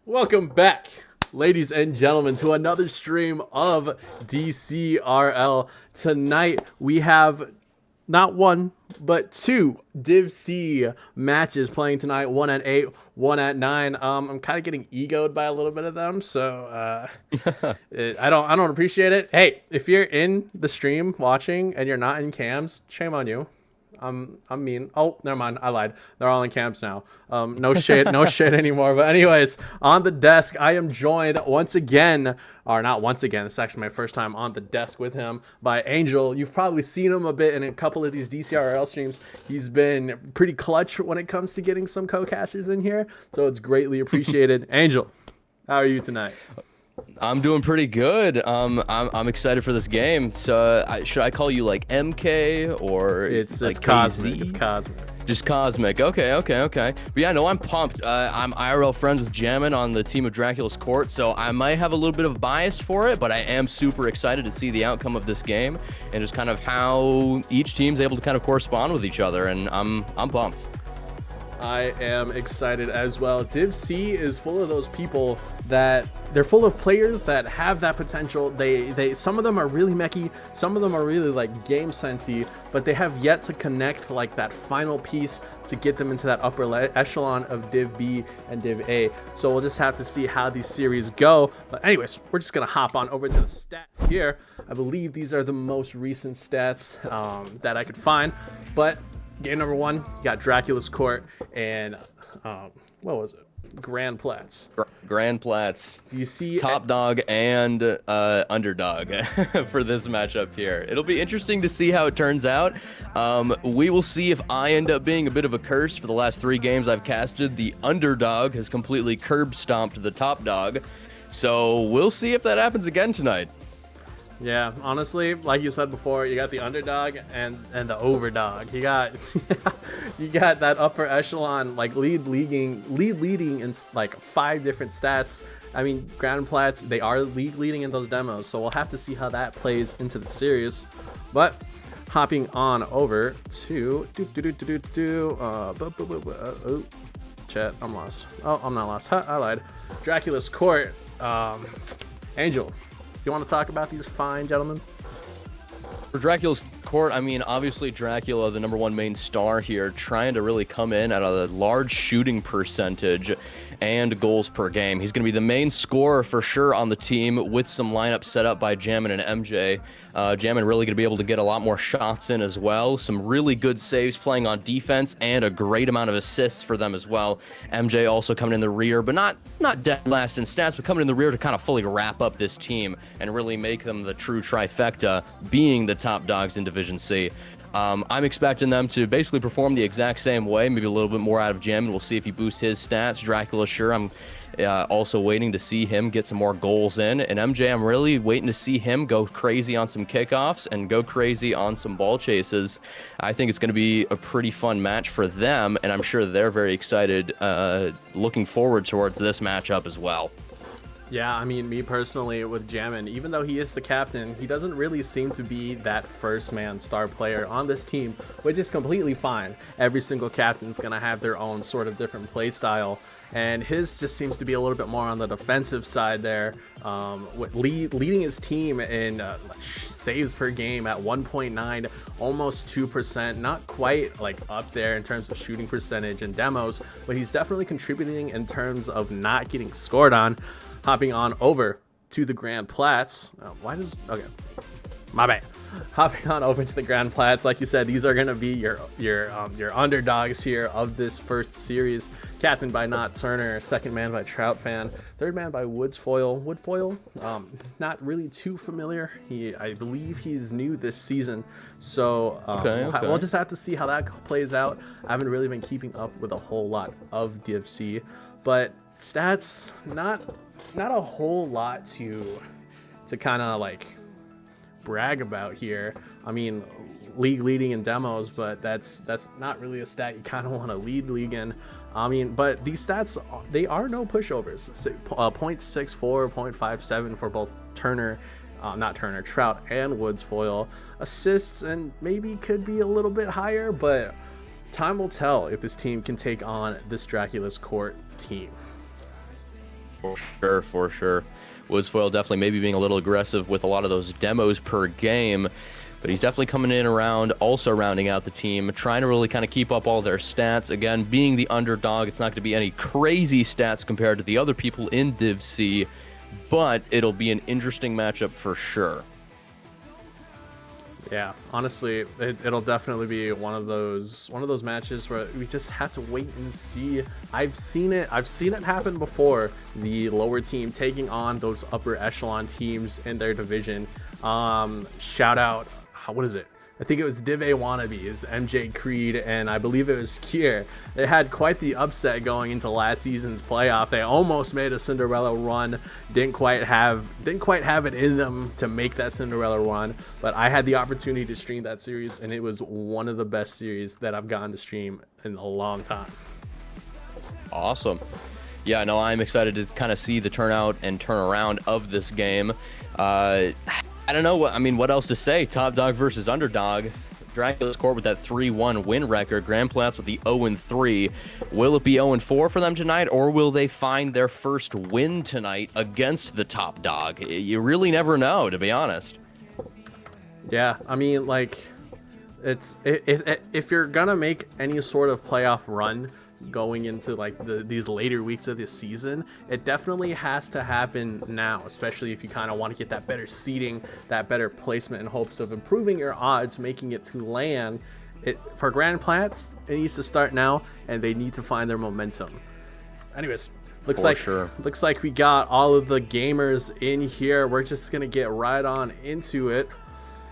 Welcome back, ladies and gentlemen, to another stream of Dcrl. Tonight we have not one but two Div C matches playing tonight. One at 8, one at 9. I'm kind of getting egoed by a little bit of them, so I don't appreciate it. Hey, if you're in the stream watching and you're not in cams, shame on you. I'm mean. Oh, never mind. I lied. They're all in camps now. No shit, no shit anymore. But anyways, on the desk, I am joined once again, or not once again. It's actually my first time on the desk with him, by Angel. You've probably seen him a bit in a couple of these DCRL streams. He's been pretty clutch when it comes to getting some co-casters in here, so it's greatly appreciated. Angel, how are you tonight? I'm doing pretty good. I'm excited for this game. So, should I call you like MK or It's like cosmic. KZ? It's cosmic. Just cosmic. Okay. But yeah, no, I'm pumped. I'm IRL friends with Jammin on the team of Dracula'S Court, so I might have a little bit of bias for it, but I am super excited to see the outcome of this game and just kind of how each team's able to kind of correspond with each other, and I'm pumped. I am excited as well. Div C is full of those people that they're full of players that have that potential. They some of them are really mechy, some of them are really like game sensey, but they have yet to connect like that final piece to get them into that upper echelon of Div B and Div A. So we'll just have to see how these series go. But anyways, we're just gonna hop on over to the stats here. I believe these are the most recent stats that I could find, but game number 1, you got Dracula'S Court and what was it? Grand Plats. Grand Plats. Do you see top dog and underdog for this matchup here? It'll be interesting to see how it turns out. We will see if I end up being a bit of a curse. For the last 3 games I've casted, the underdog has completely curb stomped the top dog. So we'll see if that happens again tonight. Yeah, honestly, like you said before, you got the underdog and the overdog. You got you got that upper echelon, like lead leading in like 5 different stats. I mean, Grand Plats, they are leading in those demos, so we'll have to see how that plays into the series. But hopping on over to chat, I'm lost. Oh, I'm not lost. I lied. Dracula'S Court. Angel, you want to talk about these fine gentlemen? For Dracula'S Court, I mean, obviously Dracula, the #1 main star here, trying to really come in at a large shooting percentage and goals per game. He's going to be the main scorer for sure on the team, with some lineups set up by Jammin and MJ. Jammin really going to be able to get a lot more shots in as well. Some really good saves playing on defense and a great amount of assists for them as well. MJ also coming in the rear, but not dead last in stats, but coming in the rear to kind of fully wrap up this team and really make them the true trifecta, being the top dogs in Division C. I'm expecting them to basically perform the exact same way, maybe a little bit more out of Jammin. We'll see if he boosts his stats. Dracula, sure, I'm also waiting to see him get some more goals in. And MJ, I'm really waiting to see him go crazy on some kickoffs and go crazy on some ball chases. I think it's going to be a pretty fun match for them, and I'm sure they're very excited, looking forward towards this matchup as well. Yeah, I mean, me personally with Jammin, even though he is the captain, he doesn't really seem to be that first man star player on this team, which is completely fine. Every single captain's going to have their own sort of different play style, and his just seems to be a little bit more on the defensive side there, with leading his team in saves per game at 1.9, almost 2%, not quite like up there in terms of shooting percentage and demos, but he's definitely contributing in terms of not getting scored on. Hopping on over to the Grand Plats. Okay, my bad. Hopping on over to the Grand Plats, like you said, these are gonna be your underdogs here of this first series. Captained by Not Turner, second man by Trout Fan, third man by Woodfoil. Not really too familiar. I believe he's new this season, so okay. We'll just have to see how that plays out. I haven't really been keeping up with a whole lot of Div C, but stats, not a whole lot to kind of like brag about here. I mean, leading in demos, but that's not really a stat you kind of want to league in. I mean, but these stats, they are no pushovers. 0.64, 0.57 for both Trout and Woodfoil. Assists, and maybe could be a little bit higher, but time will tell if this team can take on this Dracula'S Court team. For sure. Woodsfoil definitely maybe being a little aggressive with a lot of those demos per game, but he's definitely coming in around, also rounding out the team, trying to really kind of keep up all their stats. Again, being the underdog, it's not going to be any crazy stats compared to the other people in Div C, but it'll be an interesting matchup for sure. Yeah, honestly, it'll definitely be one of those matches where we just have to wait and see. I've seen it happen before. The lower team taking on those upper echelon teams in their division. Shout out, what is it? I think it was Div A wannabes, MJ Creed, and I believe it was Kier. They had quite the upset going into last season's playoff. They almost made a Cinderella run, didn't quite have it in them to make that Cinderella run. But I had the opportunity to stream that series, and it was one of the best series that I've gotten to stream in a long time. Awesome. Yeah, no, I'm excited to kind of see the turnout and turnaround of this game. I don't know what else to say. Top dog versus underdog. Dracula's Court with that 3-1 win record. Grand Plats with the 0-3. Will it be 0-4 for them tonight, or will they find their first win tonight against the top dog? You really never know, to be honest. Yeah, I mean, like, if you're gonna make any sort of playoff run going into like these later weeks of this season, it definitely has to happen now, especially if you kind of want to get that better seeding, that better placement in hopes of improving your odds, making it to land. For Grand Plats, it needs to start now, and they need to find their momentum. Anyways, looks like we got all of the gamers in here. We're just gonna get right on into it.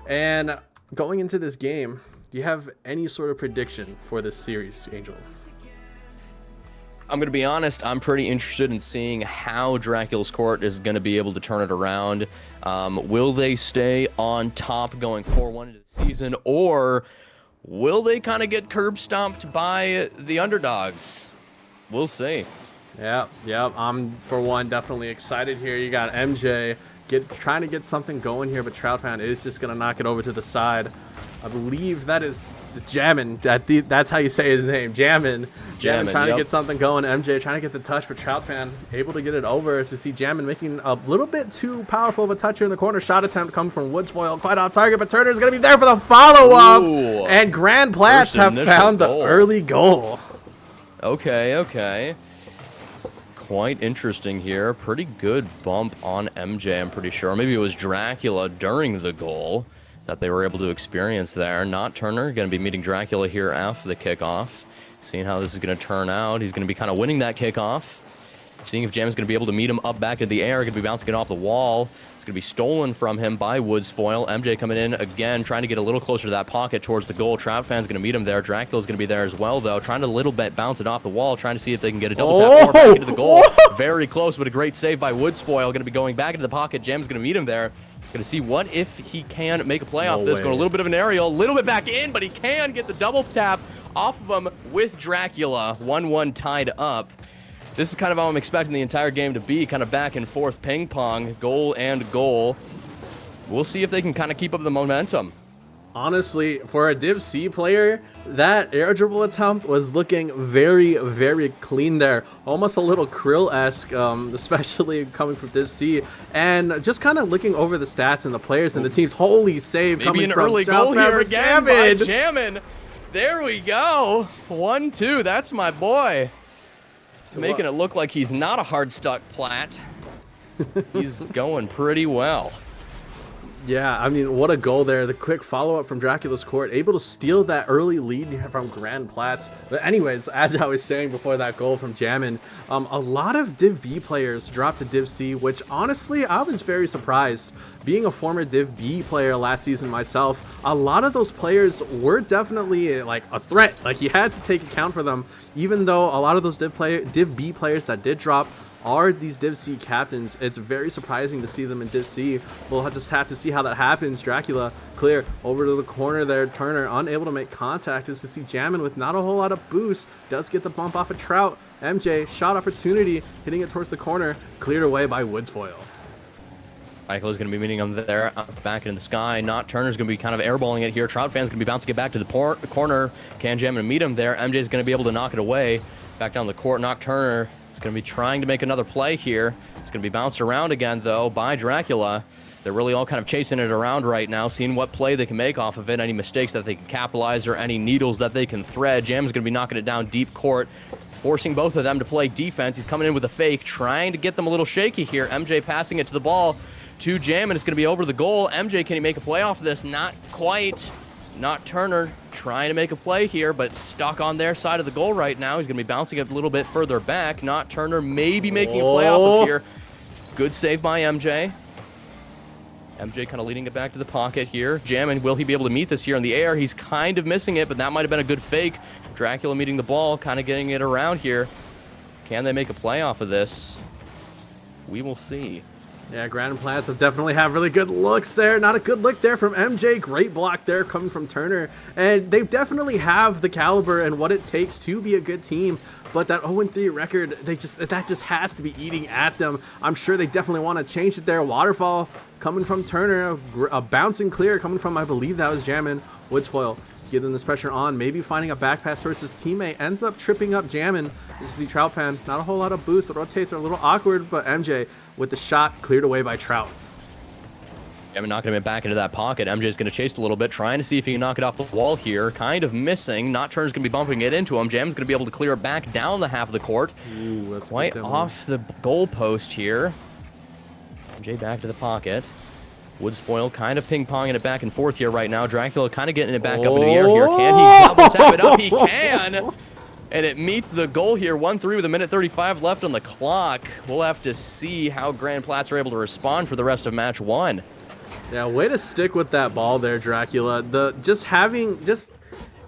And going into this game, do you have any sort of prediction for this series, Angel? I'm going to be honest, I'm pretty interested in seeing how Dracula'S Court is going to be able to turn it around. Will they stay on top going 4-1 into the season, or will they kind of get curb stomped by the underdogs? We'll see. Yeah, I'm, for one, definitely excited here. You got MJ trying to get something going here, but Troutfan is just going to knock it over to the side. I believe that is Jammin. That's how you say his name. Jammin trying to get something going. MJ trying to get the touch, but Troutfan able to get it over, as we see Jammin making a little bit too powerful of a touch here in the corner. Shot attempt coming from Woodsfoil, quite off target, but Turner's going to be there for the follow-up. And Grand Plats have found the early goal. Okay. Quite interesting here. Pretty good bump on MJ, I'm pretty sure. Maybe it was Dracula during the goal that they were able to experience there. Not Turner. Going to be meeting Dracula here after the kickoff. Seeing how this is going to turn out. He's going to be kind of winning that kickoff. Seeing if Jam's going to be able to meet him up back into the air. Going to be bouncing it off the wall. It's going to be stolen from him by Woodsfoil. MJ coming in again, trying to get a little closer to that pocket towards the goal. Troutfan's going to meet him there. Dracula's going to be there as well, though. Trying to a little bit bounce it off the wall. Trying to see if they can get a double tap back into the goal. Very close, but a great save by Woodsfoil. Going to be going back into the pocket. Jam's going to meet him there. Going to see what if he can make a play off this. Going a little bit of an aerial, a little bit back in, but he can get the double tap off of him with Dracula. 1-1 tied up. This is kind of how I'm expecting the entire game to be, kind of back and forth ping pong, goal and goal. We'll see if they can kind of keep up the momentum. Honestly, for a Div C player, that air dribble attempt was looking very, very clean there. Almost a little Dcrl-esque, especially coming from Div C. And just kind of looking over the stats and the players and the team's holy save maybe coming an from early goal here again by Jammin. There we go. 1-2. That's my boy. Making it look like he's not a hard-stuck plat. He's going pretty well. Yeah, I mean, what a goal there. The quick follow-up from Dracula'S Court, able to steal that early lead from Grand Plats. But anyways, as I was saying before that goal from Jammin, a lot of Div B players dropped to Div C, which honestly, I was very surprised. Being a former Div B player last season myself, a lot of those players were definitely like a threat. Like, you had to take account for them, even though a lot of those Div B players that did drop are these Div C captains. It's very surprising to see them in Div C. We'll just have to see how that happens. Dracula clear over to the corner there. Turner unable to make contact, as we see Jammin with not a whole lot of boost. Does get the bump off of Trout. MJ, shot opportunity, hitting it towards the corner. Cleared away by Woodsfoil. Michael's going to be meeting him there, back in the sky. Not Turner's going to be kind of airballing it here. Trout fan's going to be bouncing it back to the corner. Can Jammin meet him there. MJ's going to be able to knock it away. Back down the court. Knock Turner He's going to be trying to make another play here. It's going to be bounced around again, though, by Dracula. They're really all kind of chasing it around right now, seeing what play they can make off of it, any mistakes that they can capitalize, or any needles that they can thread. Jam's going to be knocking it down deep court, forcing both of them to play defense. He's coming in with a fake, trying to get them a little shaky here. MJ passing it to the ball to Jam, and it's going to be over the goal. MJ, can he make a play off of this? Not quite. Not Turner trying to make a play here, but stuck on their side of the goal right now. He's going to be bouncing it a little bit further back. Not Turner maybe making a play off of here. Good save by MJ. MJ kind of leading it back to the pocket here. Jammin, will he be able to meet this here in the air? He's kind of missing it, but that might have been a good fake. Dracula meeting the ball, kind of getting it around here. Can they make a play off of this? We will see. Yeah, Grand Plants have definitely have really good looks there. Not a good look there from MJ. Great block there coming from Turner. And they definitely have the caliber and what it takes to be a good team. But that 0-3 record, that just has to be eating at them. I'm sure they definitely want to change it there. Waterfall coming from Turner. A bouncing clear coming from, I believe that was Jammin. Woodsfoil getting this pressure on. Maybe finding a back pass towards his teammate. Ends up tripping up Jammin. You see Trout fan. Not a whole lot of boost. The rotates are a little awkward, but MJ with the shot cleared away by Trout. Jammin knocking him back into that pocket. MJ's going to chase a little bit, trying to see if he can knock it off the wall here. Kind of missing. Not Turner's going to be bumping it into him. Jam's going to be able to clear it back down the half of the court. Ooh, that's quite off the goal post here. MJ back to the pocket. Woodsfoil kind of ping-ponging it back and forth here right now. Dracula kind of getting it back up into the air here. Can he double tap it up? He can! And it meets the goal here. 1-3 with 1:35 left on the clock. We'll have to see how Grand Plats are able to respond for the rest of match 1. Yeah, way to stick with that ball there, Dracula. Just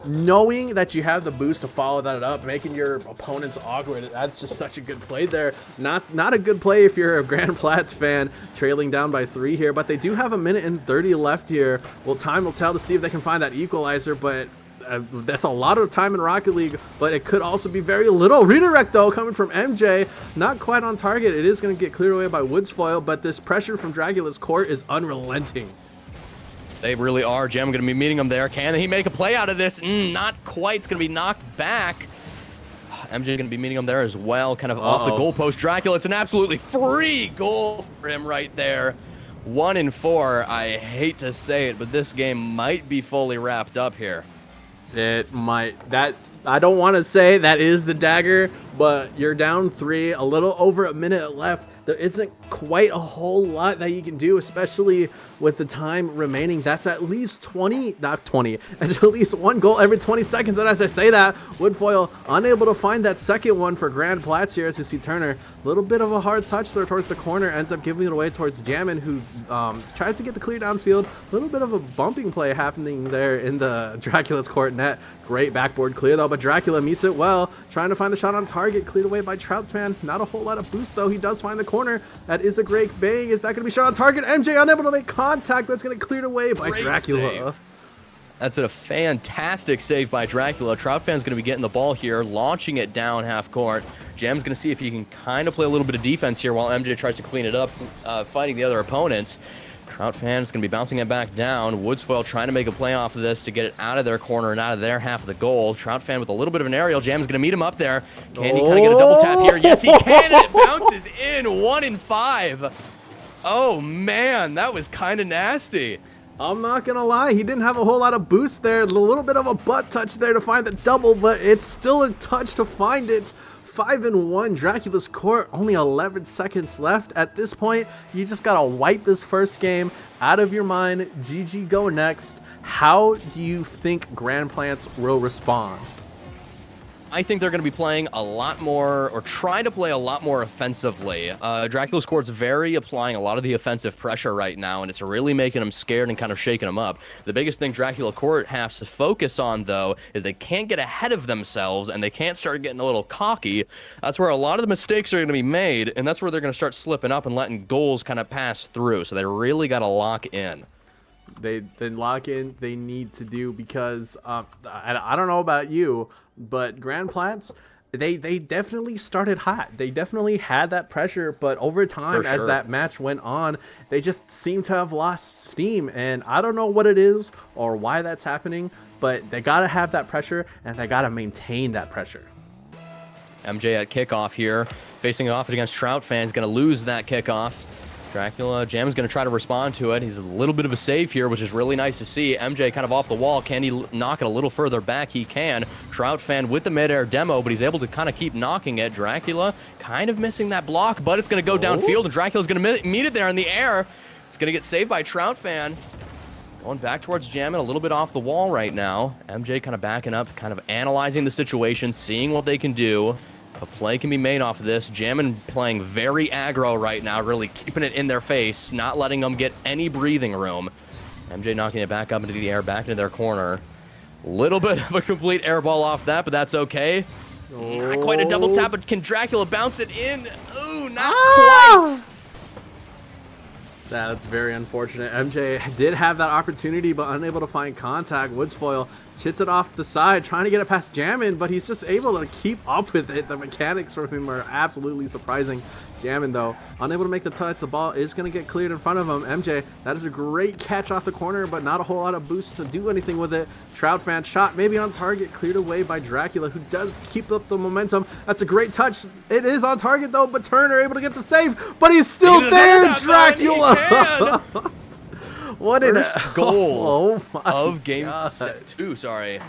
knowing that you have the boost to follow that up, making your opponents awkward, that's just such a good play there. Not a good play if you're a Grand Plats fan, trailing down by 3 here, but they do have 1:30 left here. Well, time will tell to see if they can find that equalizer, but that's a lot of time in Rocket League, but it could also be very little. Redirect, though, coming from MJ. Not quite on target. It is going to get cleared away by Woodsfoil, but this pressure from Dracula's court is unrelenting. They really are. Jam going to be meeting him there. Can he make a play out of this? Not quite. It's going to be knocked back. MJ going to be meeting him there as well, kind of off the goalpost. Dracula, it's an absolutely free goal for him right there. 1-4. I hate to say it, but this game might be fully wrapped up here. It might. I don't want to say that is the dagger, but you're down 3, a little over a minute left. There isn't quite a whole lot that you can do, especially with the time remaining. That's at least at least 1 goal every 20 seconds. And as I say that, Woodfoil unable to find that second one for Grand Plats here, as we see Turner. A little bit of a hard touch there towards the corner, ends up giving it away towards Jammin, who tries to get the clear downfield. A little bit of a bumping play happening there in the Dracula's court net. Great backboard clear, though, but Dracula meets it well, trying to find the shot on target, cleared away by Troutman. Not a whole lot of boost, though. He does find the corner. That is a great bang. Is that going to be shot on target? MJ unable to make contact, but it's going to cleared away by Dracula. Save. That's a fantastic save by Dracula. Troutfan's going to be getting the ball here, launching it down half court. Jam's going to see if he can kind of play a little bit of defense here while MJ tries to clean it up, fighting the other opponents. Troutfan's going to be bouncing it back down. Woodsfoil trying to make a play off of this to get it out of their corner and out of their half of the goal. Troutfan with a little bit of an aerial. Jam's going to meet him up there. Can he kind of get a double tap here? Yes, he can, and it bounces in. 1-5. Oh, man, that was kind of nasty. I'm not going to lie. He didn't have a whole lot of boost there. A little bit of a butt touch there to find the double, but it's still a touch to find it. 5-1, Dracula's court, only 11 seconds left. At this point, you just gotta wipe this first game out of your mind. GG, go next. How do you think Grand Plants will respond? I think they're going to be playing a lot more, or trying to play a lot more offensively. Dracula's court's applying a lot of the offensive pressure right now, and it's really making them scared and kind of shaking them up. The biggest thing Dracula court has to focus on, though, is they can't get ahead of themselves, and they can't start getting a little cocky. That's where a lot of the mistakes are going to be made, and that's where they're going to start slipping up and letting goals kind of pass through. So they really got to lock in. They lock in. They need to do, because I don't know about you, but Grand Plants, they definitely started hot. They definitely had that pressure, but over time, as that match went on, they just seem to have lost steam. And I don't know what it is or why that's happening, but they gotta have that pressure, and they gotta maintain that pressure. MJ at kickoff here, facing off against Trout Fan. He's going to lose that kickoff. Dracula, Jam's going to try to respond to it. He's a little bit of a save here, which is really nice to see. MJ kind of off the wall. Can he knock it a little further back? He can. Trout Fan with the mid-air demo, but he's able to kind of keep knocking it. Dracula kind of missing that block, but it's going to go downfield, and Dracula's going to meet it there in the air. It's going to get saved by Trout Fan. Going back towards Jammin, a little bit off the wall right now. MJ kind of backing up, kind of analyzing the situation, seeing what they can do. If a play can be made off of this. Jammin playing very aggro right now, really keeping it in their face, not letting them get any breathing room. MJ knocking it back up into the air, back into their corner. Little bit of a complete air ball off that, but that's okay. Not quite a double tap, but can Dracula bounce it in? Ooh, not quite. That's very unfortunate. MJ did have that opportunity, but unable to find contact. Woodsfoil chits it off the side, trying to get it past Jammin, but he's just able to keep up with it. The mechanics from him are absolutely surprising. Jammin, though, unable to make the touch. The ball is going to get cleared in front of him. MJ, that is a great catch off the corner, but not a whole lot of boost to do anything with it. Trout Fan shot maybe on target, cleared away by Dracula, who does keep up the momentum. That's a great touch. It is on target, though, but Turner able to get the save, but he's still there, Dracula! What an goal oh of game 2, sorry.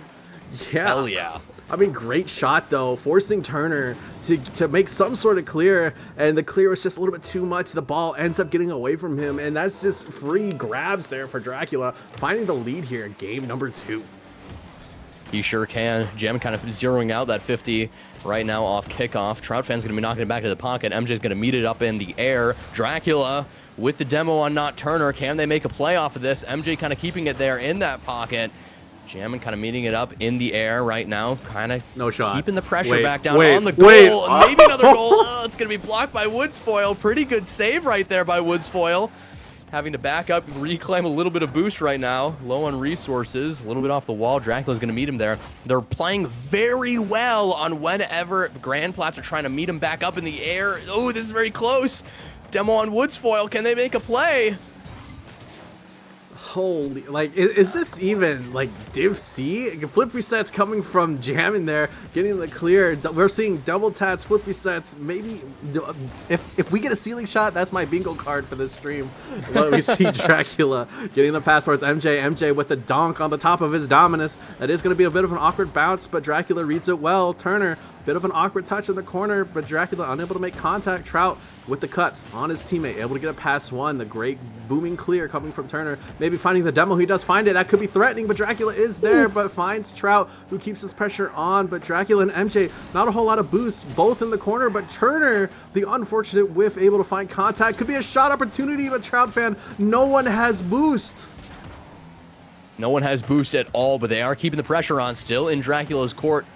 Yeah. Hell yeah. I mean, great shot, though, forcing Turner to make some sort of clear, and the clear was just a little bit too much. The ball ends up getting away from him, and that's just free grabs there for Dracula, finding the lead here in game number 2. He sure can. Jam kind of zeroing out that 50 right now off kickoff. Trout Fan's going to be knocking it back to the pocket. MJ's going to meet it up in the air. Dracula with the demo on Not Turner. Can they make a play off of this? MJ kind of keeping it there in that pocket. Jammin kind of meeting it up in the air right now. Kind of no shot. Keeping the pressure back down on the goal. Maybe another goal. Oh, it's going to be blocked by Woodsfoil. Pretty good save right there by Woodsfoil. Having to back up and reclaim a little bit of boost right now. Low on resources. A little bit off the wall. Dracula's going to meet him there. They're playing very well on whenever Grand Plats are trying to meet him back up in the air. Oh, this is very close. Demo on Woodsfoil. Can they make a play? Holy, like, is this even, like, Div C? Flip resets coming from Jammin there, getting the clear. We're seeing double tats, flip resets. Maybe, if we get a ceiling shot, that's my bingo card for this stream. We see Dracula getting the pass towards MJ. MJ with the donk on the top of his Dominus. That is going to be a bit of an awkward bounce, but Dracula reads it well. Turner, bit of an awkward touch in the corner, but Dracula unable to make contact. Trout with the cut on his teammate, able to get a pass one. The great booming clear coming from Turner. Maybe finding the demo. He does find it. That could be threatening, but Dracula is there, but finds Trout, who keeps his pressure on. But Dracula and MJ, not a whole lot of boosts, both in the corner, but Turner, the unfortunate whiff, able to find contact. Could be a shot opportunity, but Trout Fan, no one has boost. No one has boost at all, but they are keeping the pressure on still in Dracula's court,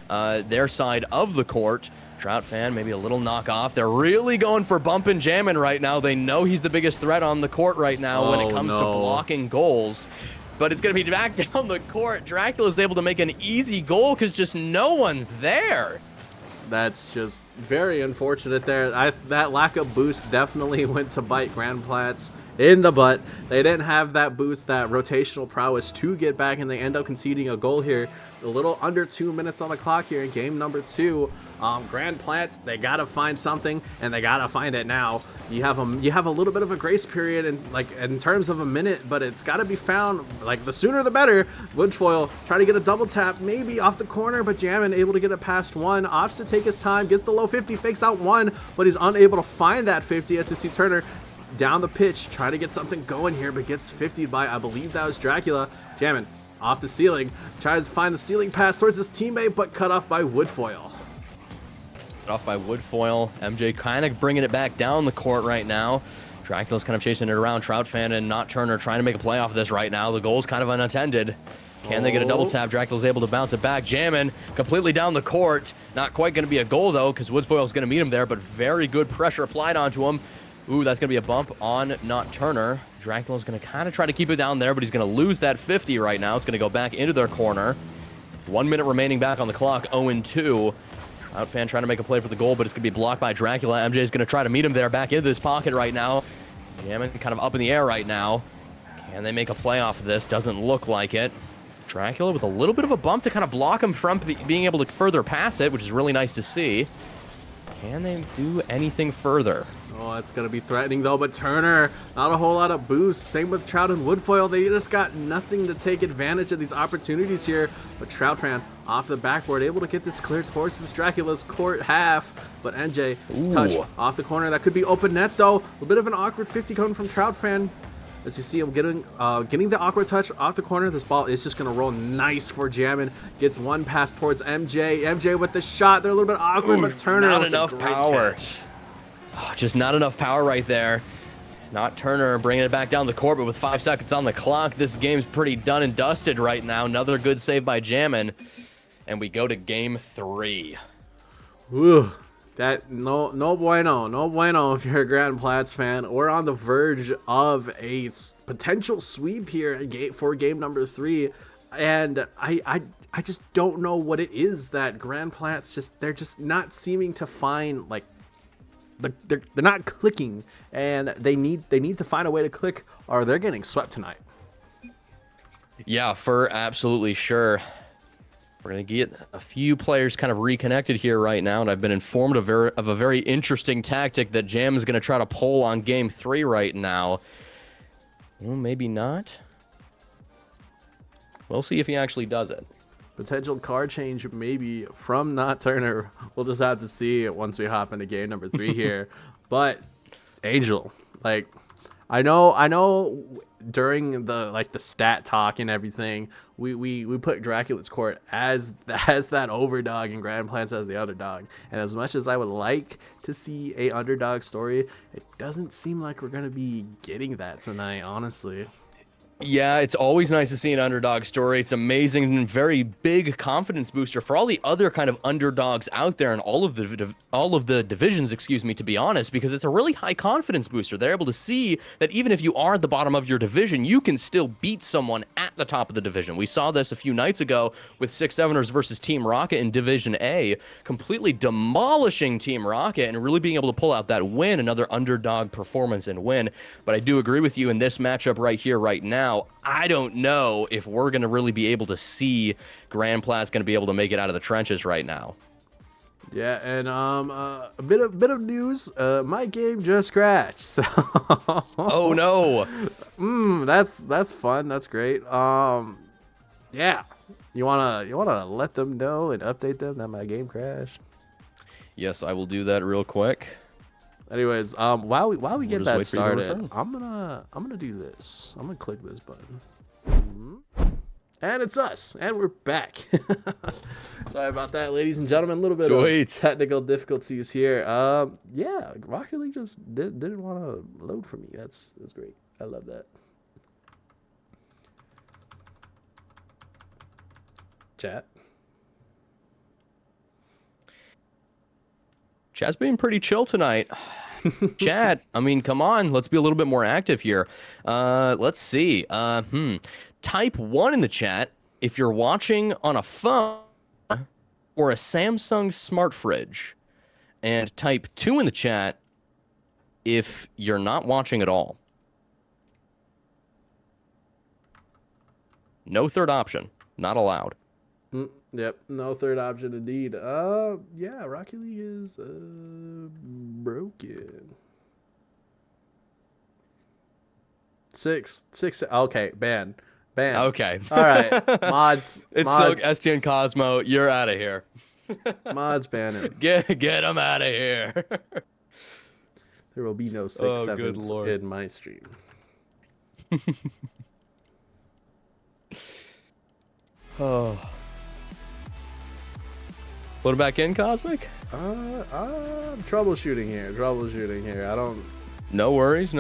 their side of the court. Trout Fan, maybe a little knockoff. They're really going for bump and jamming right now. They know he's the biggest threat on the court right now when it comes to blocking goals. But it's going to be back down the court. Dracula's able to make an easy goal because just no one's there. That's just very unfortunate there. That lack of boost definitely went to bite Grand Plats in the butt. They didn't have that boost, that rotational prowess to get back, and they end up conceding a goal here. A little under 2 minutes on the clock here in game number 2. Grand Plats, they gotta find something, and they gotta find it now. You have a little bit of a grace period, in terms of a minute, but it's gotta be found. Like, the sooner the better. Woodfoil trying to get a double tap, maybe off the corner, but Jammin able to get it past one. Opts to take his time, gets the low 50, fakes out one, but he's unable to find that 50 as we see Turner down the pitch, trying to get something going here, but gets 50'd by, I believe that was Dracula. Jammin off the ceiling, tries to find the ceiling pass towards his teammate, but cut off by Woodfoil. Off by Woodfoil. MJ kind of bringing it back down the court right now. Dracula's kind of chasing it around. Trout Fan and Not Turner trying to make a play off of this right now. The goal's kind of unattended. Can they get a double tap? Dracula's able to bounce it back. Jammin completely down the court. Not quite going to be a goal, though, because Woodfoil's going to meet him there, but very good pressure applied onto him. Ooh, that's going to be a bump on Not Turner. Dracula's going to kind of try to keep it down there, but he's going to lose that 50 right now. It's going to go back into their corner. 1 minute remaining back on the clock, 0-2. Trout Fan trying to make a play for the goal, but it's going to be blocked by Dracula. MJ is going to try to meet him there back into this pocket right now. Jammin kind of up in the air right now. Can they make a play off of this? Doesn't look like it. Dracula with a little bit of a bump to kind of block him from being able to further pass it, which is really nice to see. Can they do anything further? Oh, it's going to be threatening, though. But Turner, not a whole lot of boost. Same with Trout and Woodfoil. They just got nothing to take advantage of these opportunities here. But Troutfan off the backboard, able to get this clear towards this Dracula's court half. But NJ, touch off the corner. That could be open net, though. A little bit of an awkward 50 coming from Troutfan. As you see him getting the awkward touch off the corner, this ball is just going to roll nice for Jammin. Gets one pass towards MJ. MJ with the shot. They're a little bit awkward, but Turner not with enough a great power. catch. Oh, just not enough power right there. Not Turner bringing it back down the court, but with 5 seconds on the clock, this game's pretty done and dusted right now. Another good save by Jammin. And we go to game 3. Ooh. That no bueno if you're a Grand Platts fan. We're on the verge of a potential sweep here for game number 3, and I just don't know what it is that Grand Platts they're just not seeming to find, like, they're not clicking, and they need to find a way to click or they're getting swept tonight. Yeah, for absolutely sure. We're going to get a few players kind of reconnected here right now, and I've been informed of a very interesting tactic that Jam is going to try to pull on game 3 right now. Well, maybe not. We'll see if he actually does it. Potential card change maybe from not Turner. We'll just have to see it once we hop into game number 3 here. But Angel, like, I know during the stat talk and everything, we put Dracula'S court as that overdog and Grand Platts as the underdog. And as much as I would like to see a underdog story, it doesn't seem like we're gonna be getting that tonight, honestly. Yeah, it's always nice to see an underdog story. It's amazing and very big confidence booster for all the other kind of underdogs out there in all of the divisions, excuse me, to be honest, because it's a really high confidence booster. They're able to see that even if you are at the bottom of your division, you can still beat someone at the top of the division. We saw this a few nights ago with 6-7ers versus Team Rocket in Division A, completely demolishing Team Rocket and really being able to pull out that win, another underdog performance and win. But I do agree with you in this matchup right here, right now. I don't know if we're going to really be able to see Grand Platts going to be able to make it out of the trenches right now. Yeah, and a bit of news. My game just crashed. So oh no. That's fun. That's great. Yeah. You wanna let them know and update them that my game crashed? Yes, I will do that real quick. Anyways, while we get that started, I'm gonna do this. I'm gonna click this button, and it's us, and we're back. Sorry about that, ladies and gentlemen. A little bit of technical difficulties here. Yeah, Rocket League just didn't want to load for me. That's great. I love that. Chat. Chat's being pretty chill tonight. Chat, I mean, come on. Let's be a little bit more active here. Let's see. Type 1 in the chat if you're watching on a phone or a Samsung smart fridge. And type 2 in the chat if you're not watching at all. No third option. Not allowed. Yep, no third option indeed. Yeah, Rocket League is broken. Six. Okay, ban. Okay. All right, mods. It's so STN Cosmo. You're out of here. Mods banning. Get them out of here. There will be no 6-7s in my stream. Oh. Put it back in, Cosmic? I'm troubleshooting here. I don't... No worries.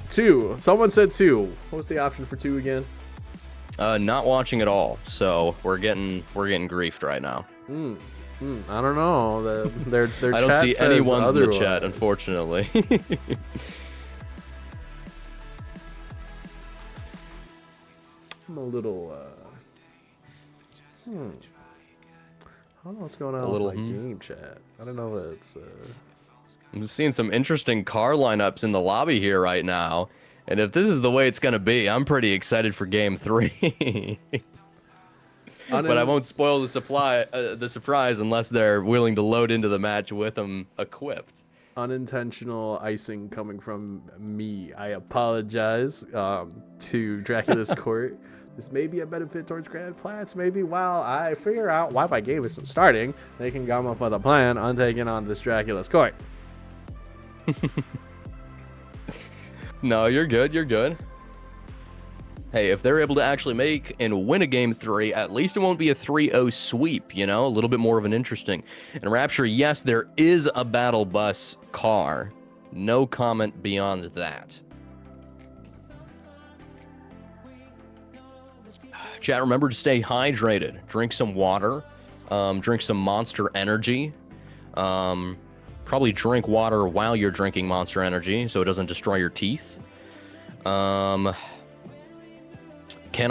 2. Someone said 2. What was the option for 2 again? Not watching at all. So we're getting griefed right now. I don't know. Their I don't see any ones otherwise. in the chat, unfortunately. I'm a little... I don't know what's going on with my game chat. I don't know if it's... I'm seeing some interesting car lineups in the lobby here right now. And if this is the way it's going to be, I'm pretty excited for Game 3. but I won't spoil the surprise unless they're willing to load into the match with them equipped. Unintentional icing coming from me. I apologize to Dracula's court. This may be a benefit towards Grand Plats. Maybe while I figure out why my game isn't starting, they can come up with a plan on taking on this Dracula's court. No, you're good. You're good. Hey, if they're able to actually make and win a game 3, at least it won't be a 3-0 sweep, you know? A little bit more of an interesting. And Rapture, yes, there is a battle bus car. No comment beyond that. Chat, remember to stay hydrated. Drink some water. Drink some Monster Energy. Probably drink water while you're drinking Monster Energy so it doesn't destroy your teeth. Can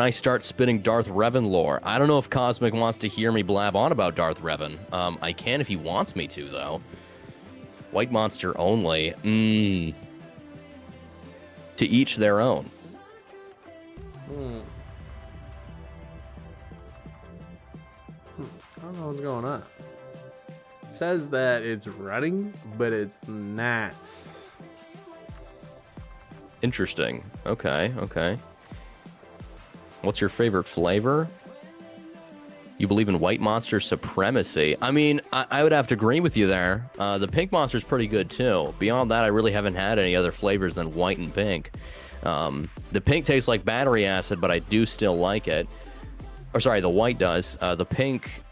I start spitting Darth Revan lore? I don't know if Cosmic wants to hear me blab on about Darth Revan. I can if he wants me to, though. White Monster only. To each their own. I don't know what's going on. It says that it's running, but it's not. Interesting. Okay, okay. What's your favorite flavor? You believe in White Monster supremacy. I mean, I would have to agree with you there. The Pink Monster's pretty good, too. Beyond that, I really haven't had any other flavors than white and pink. The pink tastes like battery acid, but I do still like it. Or sorry, the white does. The pink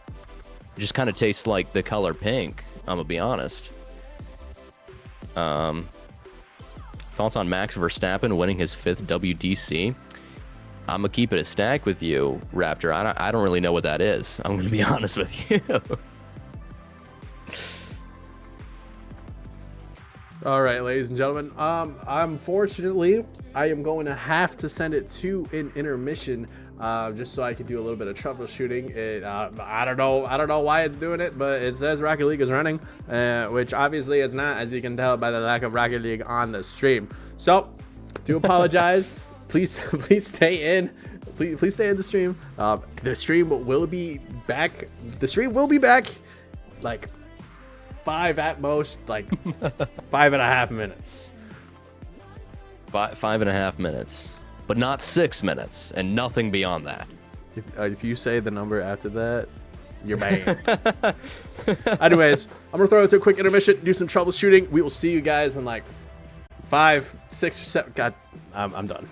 just kind of tastes like the color pink, I'm gonna be honest. Thoughts on Max Verstappen winning his 5th WDC? I'm gonna keep it a stack with you, Raptor. I don't really know what that is. I'm gonna be honest with you. All right, ladies and gentlemen. Unfortunately, I am going to have to send it to an intermission, just so I can do a little bit of troubleshooting. I don't know why it's doing it, but it says Rocket League is running, which obviously it's not, as you can tell by the lack of Rocket League on the stream. So, do apologize. Please stay in. Please stay in the stream. The stream will be back. The stream will be back, like 5 at most, like 5.5 minutes. 5.5 minutes, but not 6 minutes, and nothing beyond that. If you say the number after that, you're banned. Anyways, I'm gonna throw it to a quick intermission, do some troubleshooting. We will see you guys in like 5, 6, or 7. God, I'm done.